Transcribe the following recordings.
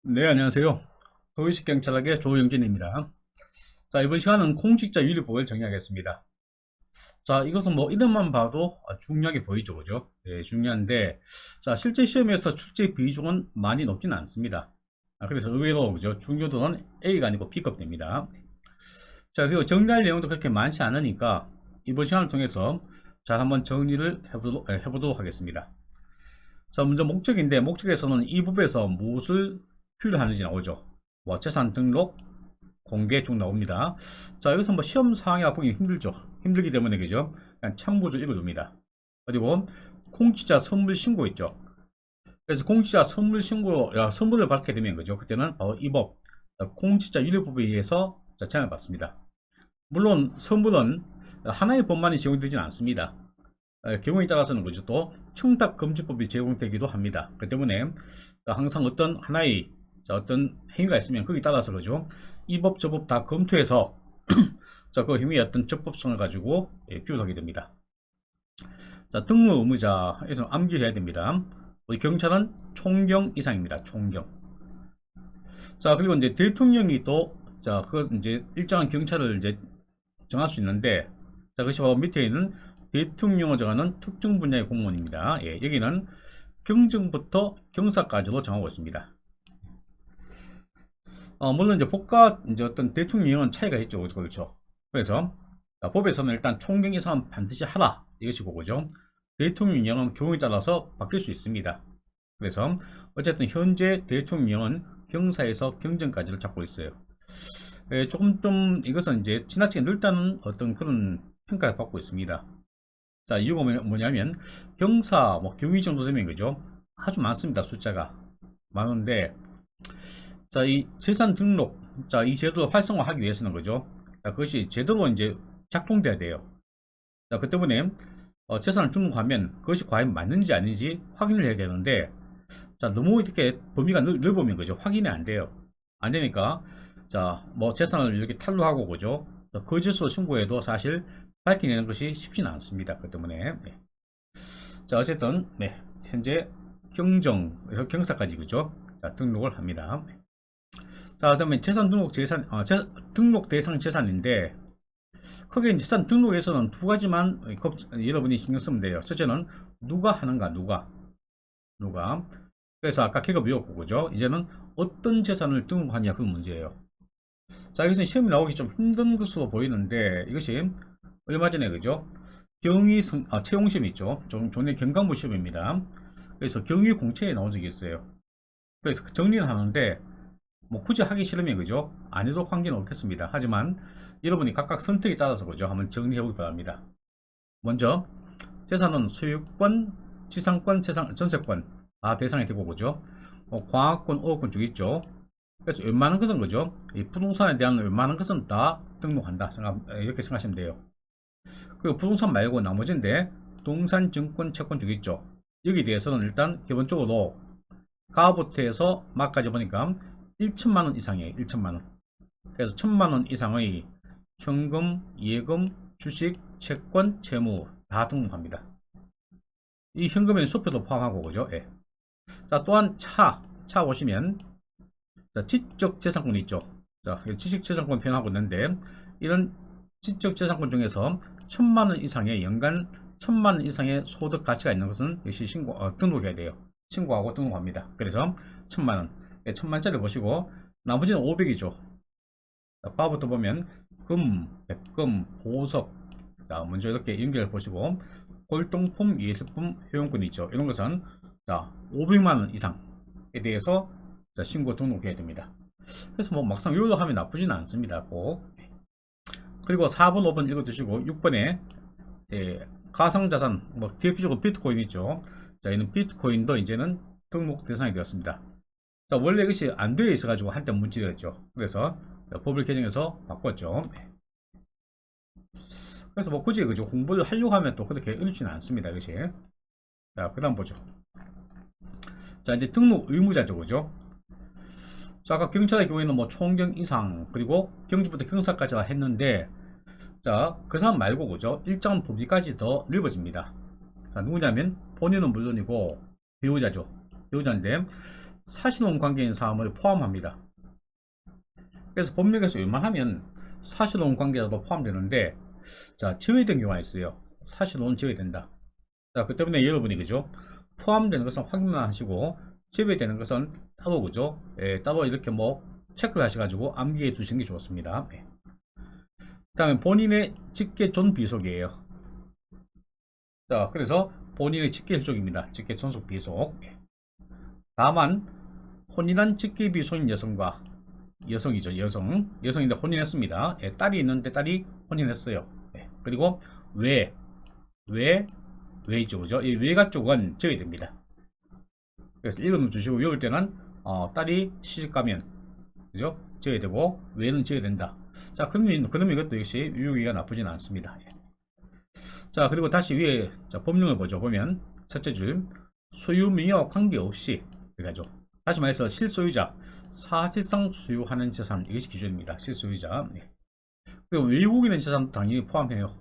네, 안녕하세요. 서울시 경찰학의 조영진입니다. 자, 이번 시간은 공직자 윤리법을 정리하겠습니다. 자, 이것은 뭐 이름만 봐도 중요하게 보이죠, 그죠? 네, 중요한데, 자, 실제 시험에서 출제 비중은 많이 높지는 않습니다. 그래서 의외로, 그죠? 중요도는 A가 아니고 B급 됩니다. 자, 그리고 정리할 내용도 그렇게 많지 않으니까 이번 시간을 통해서 잘 한번 정리를 해보도록 하겠습니다. 자, 먼저 목적인데, 목적에서는 이 법에서 무엇을 규율하는지 나오죠. 뭐, 재산 등록, 공개 쭉 나옵니다. 자, 여기서 뭐 시험 사항이라 보기 힘들죠. 힘들기 때문에 그죠? 그냥 참고 좀 읽어줍니다. 그리고 공직자 선물 신고 있죠. 그래서 공직자 선물 신고, 선물을 받게 되면 그죠? 그때는 바로 이 법, 공직자 윤리법에 의해서 제한을 받습니다. 물론 선물은 하나의 법만이 제공되지는 않습니다. 경우에 따라서는 그죠? 또 청탁금지법이 제공되기도 합니다. 그 때문에 항상 어떤 하나의 어떤 행위가 있으면 거기에 따라서 그죠? 이 법 저 법 다 검토해서 자, 그 행위의 어떤 적법성을 가지고 비율하게 됩니다. 자, 등록 의무자에서 암기해야 됩니다. 우리 경찰은 총경 이상입니다. 총경. 자, 그리고 이제 대통령이 또 자, 그 이제 일정한 경찰을 이제 정할 수 있는데, 자, 그것이 바로 밑에 있는 대통령을 정하는 특정 분야의 공무원입니다. 예, 여기는 경정부터 경사까지로 정하고 있습니다. 물론 이제 법과 이제 어떤 대통령은 차이가 있죠. 그렇죠. 그래서 법에서는 일단 총경 이상은 반드시 하라 이것이고 그죠. 대통령령은 경우에 따라서 바뀔 수 있습니다. 그래서 어쨌든 현재 대통령은 경사에서 경정까지를 잡고 있어요. 조금 좀 이것은 이제 지나치게 넓다는 어떤 그런 평가를 받고 있습니다. 자, 이유가 뭐냐면 경사 뭐 경위 정도 되면 그죠. 아주 많습니다. 숫자가 많은데, 자, 이 재산 등록, 자, 이 제도를 활성화하기 위해서는 그죠. 자, 그것이 제대로 이제 작동돼야 돼요. 자, 그 때문에 재산을 등록하면 그것이 과연 맞는지 아닌지 확인을 해야 되는데, 자, 너무 이렇게 범위가 넓으면 그죠. 확인이 안 돼요. 안 되니까, 자, 뭐 재산을 이렇게 탈루하고 그죠. 거짓으로 신고해도 사실 밝혀내는 것이 쉽지는 않습니다. 그 때문에. 네. 자, 어쨌든, 네. 현재 경정, 경사까지 그죠. 자, 등록을 합니다. 네. 자, 그다음에 재산 등록 등록 대상 재산인데, 크게 재산 등록에서는 두 가지만 여러분이 신경 쓰면 돼요. 첫째는 누가 하는가, 누가. 그래서 아까 계급 외웠고, 그죠? 이제는 어떤 재산을 등록하냐, 그 문제예요. 자, 여기서 시험이 나오기 좀 힘든 것으로 보이는데, 이것이 얼마 전에, 그죠? 채용 시험이 있죠. 전에 경강부 시험입니다. 그래서 경위 공채에 나온 적이 있어요. 그래서 정리는 하는데, 뭐 굳이 하기 싫으면 그죠? 안 해도 관계는 없겠습니다. 하지만 여러분이 각각 선택에 따라서 그죠? 한번 정리해 보기 바랍니다. 먼저 재산은 소유권, 지상권, 전세권 다 대상이 되고 그죠? 광학권, 오호권 쭉 있죠. 그래서 웬만한 것은 그죠? 이 부동산에 대한 웬만한 것은 다 등록한다. 이렇게 생각하시면 돼요. 그리고 부동산 말고 나머지인데 동산, 증권, 채권 쭉 있죠. 여기에 대해서는 일단 기본적으로 가부터해서 막까지 보니까 1천만원 이상이에요. 1천만원. 그래서 1천만원 이상의 현금, 예금, 주식, 채권, 채무 다 등록합니다. 이 현금에는 수표도 포함하고 그죠? 예. 자, 또한 차 보시면 자, 지적재산권이 있죠. 자, 지식재산권 표현하고 있는데 이런 지적재산권 중에서 1천만원 이상의 연간 1천만원 이상의 소득 가치가 있는 것은 역시 등록해야 돼요. 신고하고 등록합니다. 그래서 1천만원, 1천만짜리 보시고 나머지는 500이죠. 바부터 보면 금, 백금, 보석. 자, 먼저 이렇게 연결해 보시고 골동품, 예술품, 회원권이 있죠. 이런 것은 자, 500만원 이상에 대해서 자, 신고 등록해야 됩니다. 그래서 뭐 막상 요로 하면 나쁘지는 않습니다. 꼭. 그리고 4번, 5번 읽어두시고 6번에 가상자산, 뭐 대표적으로 비트코인 있죠. 자, 이는 비트코인도 이제는 등록 대상이 되었습니다. 자, 원래 이것이 안 되어 있어가지고 한때 문제였죠. 그래서 법을 개정해서 바꿨죠. 그래서 뭐 굳이 그죠 공부를 하려고 하면 또 그렇게 어렵지는 않습니다. 이것이. 자, 그 다음 보죠. 자, 이제 등록 의무자죠. 그죠? 자, 아까 경찰의 경우에는 뭐 총경 이상, 그리고 경주부터 경사까지 다 했는데, 자, 그 사람 말고, 그죠? 일정한 범위까지 더 넓어집니다. 자, 누구냐면, 본인은 물론이고, 배우자죠. 배우자인데, 사실혼 관계인 사람을 포함합니다. 그래서 법령에서 웬만하면 사실혼 관계라도 포함되는데, 자, 제외된 경우가 있어요. 사실혼 제외된다. 자, 그 때문에 여러분이 그죠? 포함되는 것은 확인만 하시고 제외되는 것은 따로 그죠? 예, 따로 이렇게 뭐 체크를 하셔가지고 암기해 두시는 게 좋습니다. 예. 그 다음에 본인의 직계 존비속이에요. 자, 그래서 본인의 직계 혈족입니다. 직계 존속 비속. 예. 다만 혼인한 직계 비속인 여성과 여성이죠. 여성인데 혼인했습니다. 예, 딸이 있는데 딸이 혼인했어요. 예. 그리고 외이죠. 그죠? 이 외가 쪽은 제외됩니다. 그래서 읽어 주시고 외울 때는 딸이 시집가면 그죠? 제외되고 외는 제외된다. 자, 그럼 이것도 역시 유효기가 나쁘진 않습니다. 예. 자, 그리고 다시 위에 자, 법령을 보죠. 보면 첫째 줄 소유 명의와 관계없이 그래가죠. 다시 말해서 실소유자 사실상 소유하는 재산 이것이 기준입니다. 실소유자. 네. 그리고 외국인의 재산도 당연히 포함해요.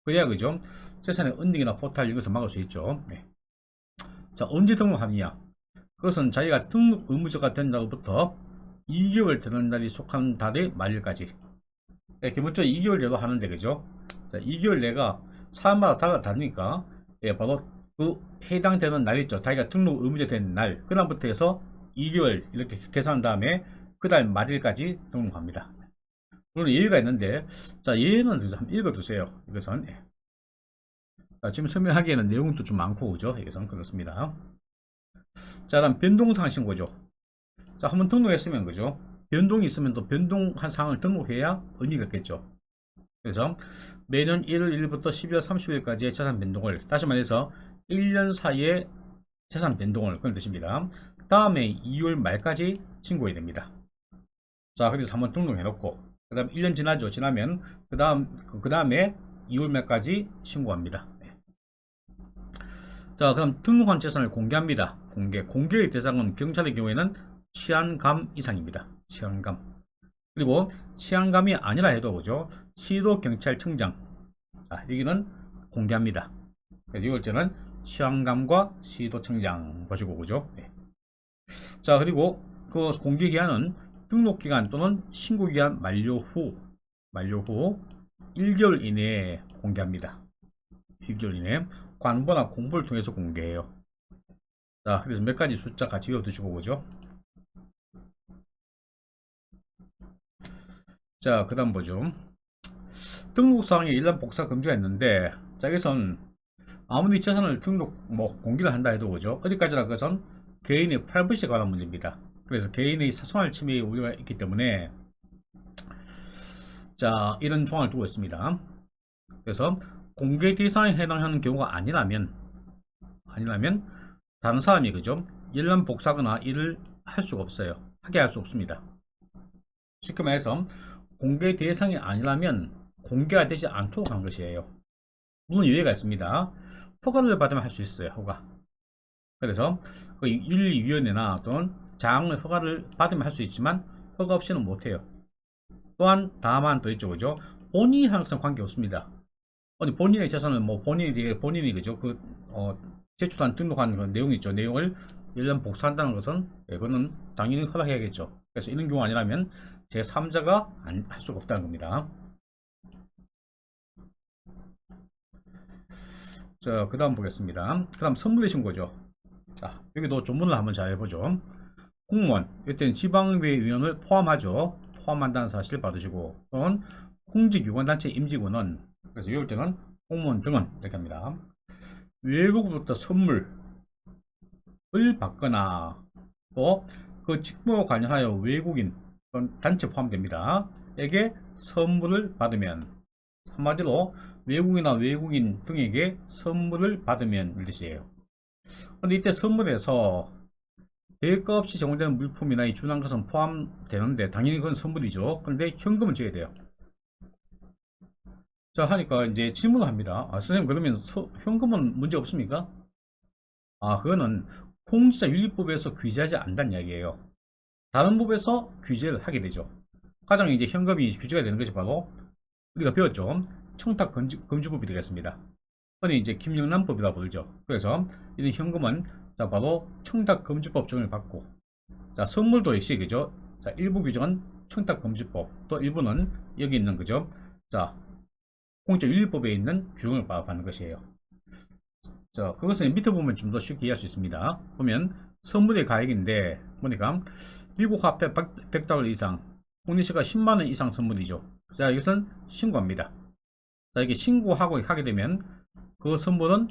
그래야 그죠? 재산의 은닉이나 포탈 이것을 막을 수 있죠. 네. 자, 언제 등록하느냐? 그것은 자기가 등록 의무자가 된 날부터 2개월 되는 날이 속한 달의 말일까지. 네, 기본적으로 2개월 내로 하는데 그죠? 자, 2개월 내가 사람마다 다르니까 예, 바로 그 해당되는 날 있죠. 자기가 등록 의무자 된 날, 그다음부터 해서 2개월 이렇게 계산한 다음에 그 달 말일까지 등록합니다. 물론 예외가 있는데, 자, 예외는 한번 읽어두세요. 이것은. 예. 자, 지금 설명하기에는 내용도 좀 많고, 그죠? 이것은 그렇습니다. 자, 다음 변동사항 신고죠. 자, 한번 등록했으면, 그죠? 변동이 있으면 또 변동한 사항을 등록해야 의미가 있겠죠. 그래서 매년 1월 1일부터 12월 30일까지의 재산 변동을, 다시 말해서 1년 사이에 재산 변동을 그런 뜻입니다. 다음에 2월 말까지 신고해야 됩니다. 자, 그래서 한번 등록해 놓고 그 다음 1년 지나죠. 지나면 그 다음에 2월 말까지 신고합니다. 네. 자, 그럼 등록한 재산을 공개합니다. 공개의 대상은 경찰의 경우에는 치안감 이상입니다. 치안감. 그리고 치안감이 아니라 해도 그죠? 시도경찰청장. 자, 여기는 공개합니다. 그래서 이럴 때는 치안감과 시도청장 보시고 그죠? 네. 자, 그리고 그 공개기한은 등록기간 또는 신고기한 만료 후 1개월 이내에 공개합니다. 1개월 이내 관보나 공보를 통해서 공개해요. 자, 그래서 몇 가지 숫자 같이 외워두시고 그죠? 자, 그 다음 보죠. 등록사항에 일반 복사 금지가 있는데, 자, 여기선 아무리 재산을 공개를 한다 해도 그죠? 어디까지나 그것은 개인의 프라이버시에 관한 문제입니다. 그래서 개인의 사생활 침해의 우려가 있기 때문에, 자, 이런 조항을 두고 있습니다. 그래서 공개 대상에 해당하는 경우가 아니라면 다른 사람이 그죠? 일반 복사거나 일을 할 수가 없어요. 하게 할 수 없습니다. 쉽게 말해서 공개 대상이 아니라면 공개가 되지 않도록 한 것이에요. 물론 예외가 있습니다. 허가를 받으면 할 수 있어요. 허가. 그래서 그 윤리위원회나 또는 장의 허가를 받으면 할 수 있지만 허가 없이는 못해요. 또한 다만 또 있죠, 그죠? 본인이 항상 관계 없습니다. 본인의 재산을 본인이 그죠? 제출한 등록한 그 내용 있죠. 내용을 1년 복사한다는 것은 그거는 당연히 허락해야겠죠. 그래서 이런 경우 아니라면 제3자가 할 수가 없다는 겁니다. 자, 그 다음 보겠습니다. 그 다음 선물의 신고죠. 자, 여기도 조문을 한번 잘 해보죠. 공무원, 이때는 지방의회의원을 포함하죠. 포함한다는 사실 받으시고, 또는 공직유관단체 임직원은, 그래서 이럴 때는 공무원 등은 이렇게 합니다. 외국으로부터 선물을 받거나, 또 그 직무와 관련하여 외국인, 또는 단체 포함됩니다. 에게 선물을 받으면, 한마디로 외국이나 외국인 등에게 선물을 받으면 이 뜻이에요. 근데 이때 선물에서 대가 없이 제공되는 물품이나 이 준한 것은 포함되는데 당연히 그건 선물이죠. 그런데 현금은 줘야 돼요. 자, 하니까 이제 질문을 합니다. 선생님, 그러면 현금은 문제 없습니까? 그거는 공직자윤리법에서 규제하지 않는다는 이야기예요. 다른 법에서 규제를 하게 되죠. 가장 이제 현금이 규제가 되는 것이 바로 우리가 배웠죠. 청탁금지법이 되겠습니다. 흔히 이제 김영란법이라고 부르죠. 그래서 이런 현금은 자, 바로 청탁금지법 적용을 받고, 자, 선물도 역시 그죠. 자, 일부 규정은 청탁금지법, 또 일부는 여기 있는 그죠. 자, 공직윤리법에 있는 규정을 받는 것이에요. 자, 그것은 밑에 보면 좀 더 쉽게 이해할 수 있습니다. 보면 선물의 가액인데 보니까 미국 화폐 100달러 이상, 국내시가 10만원 이상 선물이죠. 자, 이것은 신고합니다. 자, 이게 신고하고 하게 되면 그 선물은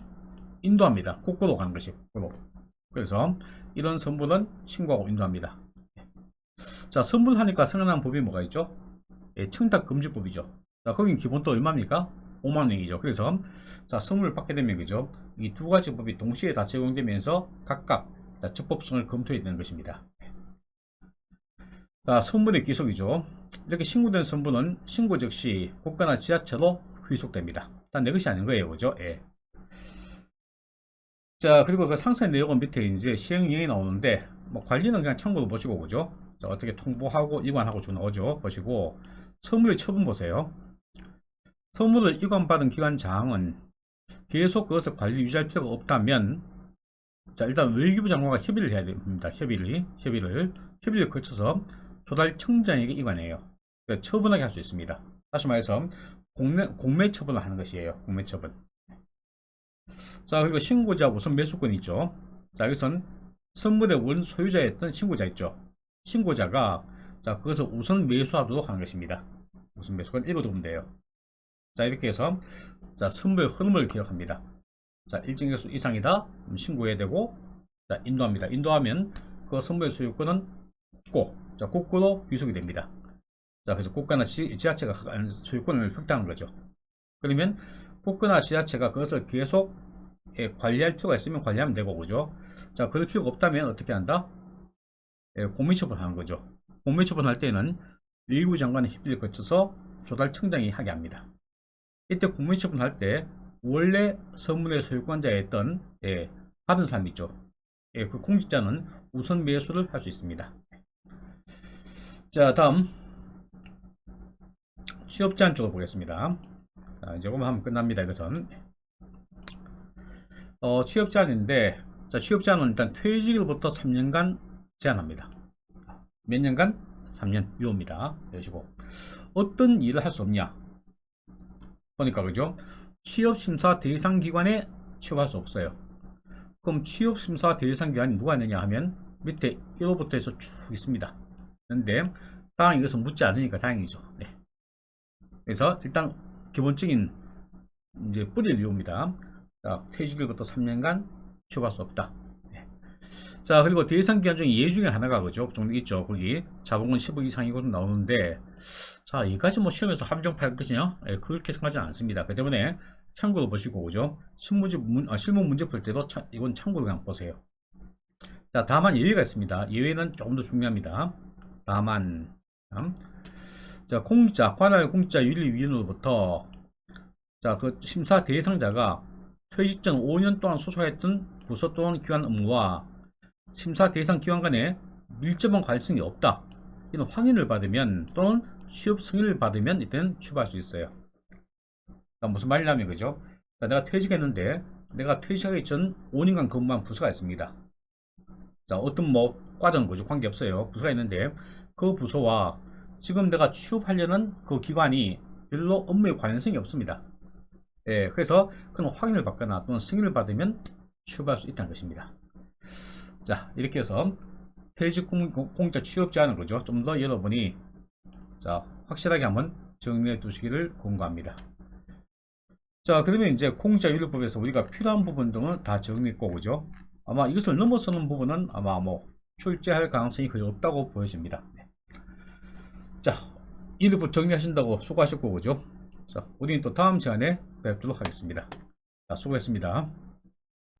인도합니다. 거꾸로 가는 것이 거꾸로. 그래서 이런 선물은 신고하고 인도합니다. 자, 선물하니까 생각나는 법이 뭐가 있죠? 예, 청탁금지법이죠. 자, 거긴 기본 또 얼마입니까? 5만원이죠. 그래서 자, 선물을 받게 되면 그죠? 이 두 가지 법이 동시에 다 적용되면서 각각 적법성을 검토해야 되는 것입니다. 자, 선물의 귀속이죠. 이렇게 신고된 선물은 신고 즉시 국가나 지자체로 귀속됩니다. 단 내 것이 아닌 거예요. 그죠? 예. 자, 그리고 그 상세 내용은 밑에 이제 시행령이 나오는데, 뭐 관리는 그냥 참고로 보시고, 그죠? 자, 어떻게 통보하고 이관하고 쭉 나오죠. 보시고, 선물의 처분 보세요. 선물을 이관받은 기관 장은 계속 그것을 관리 유지할 필요가 없다면, 자, 일단 외교부 장관과 협의를 해야 됩니다. 협의를 거쳐서 조달 청장에게 이관해요. 그러니까 처분하게 할 수 있습니다. 다시 말해서 공매 처분을 하는 것이에요. 공매 처분. 자, 그리고 신고자 우선 매수권이 있죠. 자, 여기선 선물의 원 소유자였던 신고자 있죠. 신고자가 자, 그것을 우선 매수하도록 하는 것입니다. 우선 매수권 읽어두면 돼요. 자, 이렇게 해서 자, 선물의 흐름을 기록합니다. 자, 일정 개수 이상이다. 신고해야 되고, 자, 인도합니다. 인도하면 그 선물의 소유권은 거꾸로 귀속이 됩니다. 자, 그래서 국가나 지자체가 소유권을 획득하는 거죠. 그러면 국가나 지자체가 그것을 계속 관리할 필요가 있으면 관리하면 되고, 그죠? 자, 그럴 필요가 없다면 어떻게 한다? 공매처분 하는 거죠. 공매처분 할 때는 외교부 장관의 협의를 거쳐서 조달청장이 하게 합니다. 이때 공매처분 할 때 원래 선물의 소유권자였던 받은 사람 있죠. 그 공직자는 우선 매수를 할 수 있습니다. 자, 다음 취업제한 쪽을 보겠습니다. 자, 이제 보면 하면 끝납니다. 이것은 취업제한인데, 자, 취업제한은 일단 퇴직일부터 3년간 제한합니다. 몇 년간? 3년 유효입니다. 여시고 어떤 일을 할 수 없냐? 보니까 그죠? 취업심사 대상 기관에 취업할 수 없어요. 그럼 취업심사 대상 기관이 누가 있느냐 하면 밑에 1호부터 해서 쭉 있습니다. 그런데 다행히 이것은 묻지 않으니까 다행이죠. 네. 그래서 일단 기본적인 이제 뿌리를 이용합니다. 자, 퇴직일부터 3년간 취업할 수 없다. 네. 자, 그리고 대상 기관 중에 예 중에 하나가 그죠? 정도 있죠. 거기 자본금 10억 이상이거든 나오는데, 자, 이까지 뭐 시험에서 함정팔 것이냐? 그렇게 생각하지는 않습니다. 그 때문에 참고로 보시고, 그죠? 실무 문제 풀 때도 이건 참고로 그냥 보세요. 자, 다만 예외가 있습니다. 예외는 조금 더 중요합니다. 다만, 자, 관할 공직자 윤리위원으로부터 자, 그 심사 대상자가 퇴직 전 5년 동안 소속했던 부서 또는 기관 업무와 심사 대상 기관 간에 밀접한 관련성이 없다. 이런 확인을 받으면 또는 취업 승인을 받으면 이때는 취업할 수 있어요. 무슨 말이냐면 그죠? 자, 내가 퇴직했는데 내가 퇴직하기 전 5년간 근무한 부서가 있습니다. 자, 어떤 뭐 과든 거죠. 관계없어요. 부서가 있는데 그 부서와 지금 내가 취업하려는 그 기관이 별로 업무에 관련성이 없습니다. 예, 그래서 그런 확인을 받거나 또는 승인을 받으면 취업할 수 있다는 것입니다. 자, 이렇게 해서 퇴직 공직자 취업 제한은 거죠. 좀 더 여러분이 자, 확실하게 한번 정리해 두시기를 권고합니다. 자, 그러면 이제 공직자윤리법에서 우리가 필요한 부분 등은 다 정리했고, 그죠? 아마 이것을 넘어서는 부분은 아마 뭐 출제할 가능성이 거의 없다고 보여집니다. 네. 자, 윤리법 정리하신다고 수고하셨고, 그죠? 자, 우리는 또 다음 시간에 뵙도록 하겠습니다. 자, 수고했습니다.